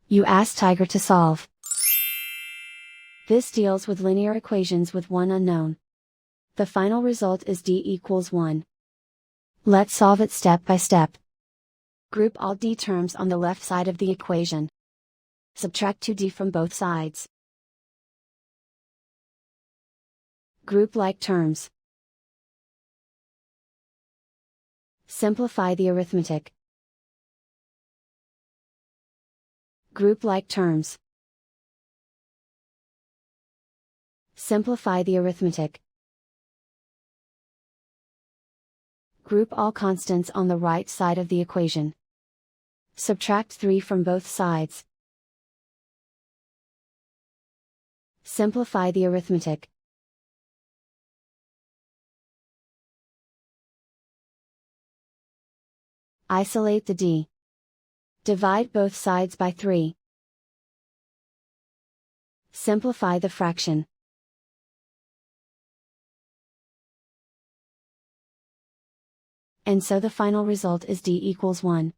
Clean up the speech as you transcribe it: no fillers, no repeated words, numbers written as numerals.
You ask Tiger to solve. This deals with linear equations with one unknown. The final result is d equals 1. Let's solve it step by step. Group all d terms on the left side of the equation. Subtract 2d from both sides. Group like terms. Simplify the arithmetic. Group like terms. Simplify the arithmetic. Group all constants on the right side of the equation. Subtract 3 from both sides. Simplify the arithmetic. Isolate the d. Divide both sides by 3. Simplify the fraction. And so the final result is d equals 1.